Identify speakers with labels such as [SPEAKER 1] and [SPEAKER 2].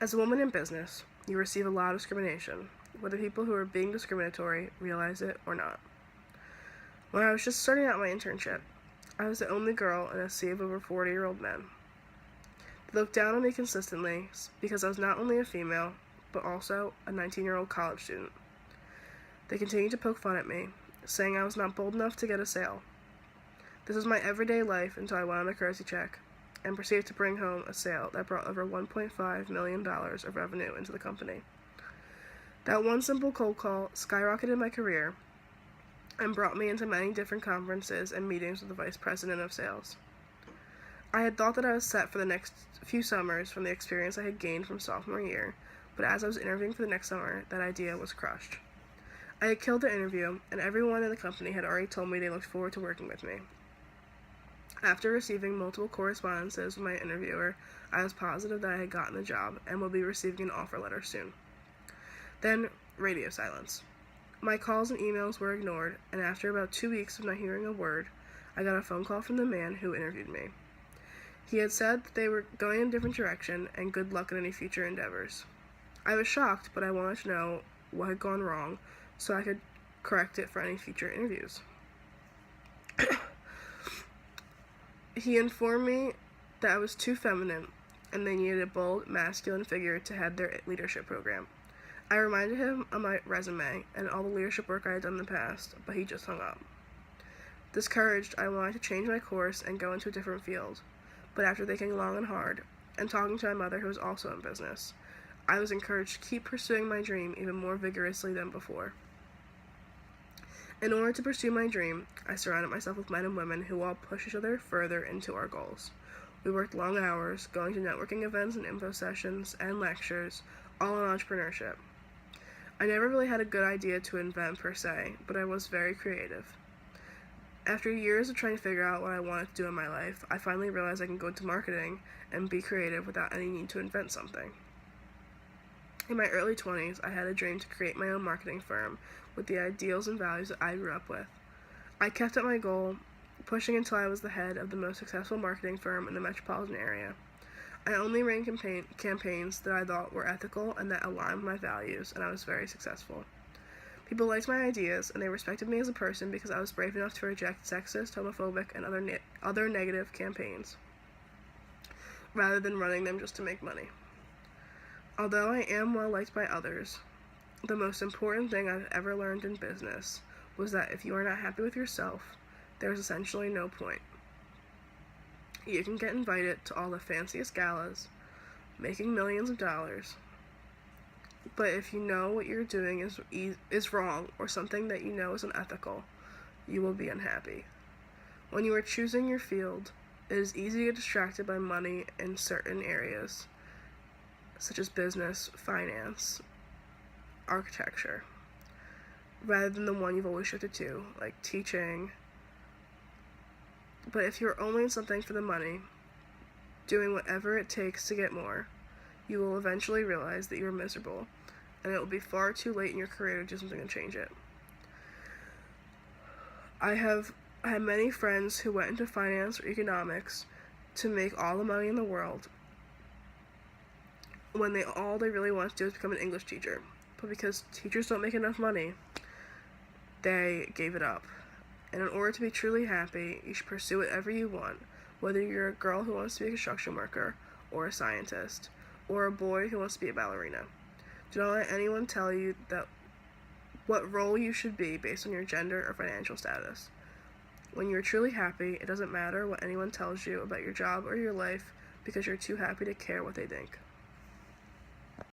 [SPEAKER 1] As a woman in business, you receive a lot of discrimination, whether people who are being discriminatory realize it or not. When I was just starting out my internship, I was the only girl in a sea of over 40-year-old men. They looked down on me consistently because I was not only a female, but also a 19-year-old college student. They continued to poke fun at me, saying I was not bold enough to get a sale. This was my everyday life until I went on a courtesy check and proceeded to bring home a sale that brought over $1.5 million of revenue into the company. That one simple cold call skyrocketed my career and brought me into many different conferences and meetings with the vice president of sales. I had thought that I was set for the next few summers from the experience I had gained from sophomore year, but as I was interviewing for the next summer, that idea was crushed. I had killed the interview, and everyone in the company had already told me they looked forward to working with me. After receiving multiple correspondences with my interviewer, I was positive that I had gotten the job and would be receiving an offer letter soon. Then, radio silence. My calls and emails were ignored, and after about 2 weeks of not hearing a word, I got a phone call from the man who interviewed me. He had said that they were going in a different direction and good luck in any future endeavors. I was shocked, but I wanted to know what had gone wrong so I could correct it for any future interviews. He informed me that I was too feminine and they needed a bold, masculine figure to head their leadership program. I reminded him of my resume and all the leadership work I had done in the past, but he just hung up. Discouraged, I wanted to change my course and go into a different field, but after thinking long and hard, and talking to my mother who was also in business, I was encouraged to keep pursuing my dream even more vigorously than before. In order to pursue my dream, I surrounded myself with men and women who all push each other further into our goals. We worked long hours, going to networking events and info sessions and lectures, all on entrepreneurship. I never really had a good idea to invent per se, but I was very creative. After years of trying to figure out what I wanted to do in my life, I finally realized I can go into marketing and be creative without any need to invent something. In my early 20s, I had a dream to create my own marketing firm with the ideals and values that I grew up with. I kept at my goal, pushing until I was the head of the most successful marketing firm in the metropolitan area. I only ran campaigns that I thought were ethical and that aligned with my values, and I was very successful. People liked my ideas, and they respected me as a person because I was brave enough to reject sexist, homophobic, and other negative campaigns, rather than running them just to make money. Although I am well liked by others, the most important thing I've ever learned in business was that if you are not happy with yourself, there is essentially no point. You can get invited to all the fanciest galas, making millions of dollars, but if you know what you're doing is wrong or something that you know is unethical, you will be unhappy. When you are choosing your field, it is easy to get distracted by money in certain areas, such as business, finance, architecture, rather than the one you've always shifted to, like teaching. But if you're only in something for the money, doing whatever it takes to get more, you will eventually realize that you're miserable, and it will be far too late in your career to do something to change it. I have had many friends who went into finance or economics to make all the money in the world when all they really want to do is become an English teacher. But because teachers don't make enough money, they gave it up. And in order to be truly happy, you should pursue whatever you want, whether you're a girl who wants to be a construction worker, or a scientist, or a boy who wants to be a ballerina. Do not let anyone tell you that what role you should be based on your gender or financial status. When you're truly happy, it doesn't matter what anyone tells you about your job or your life because you're too happy to care what they think.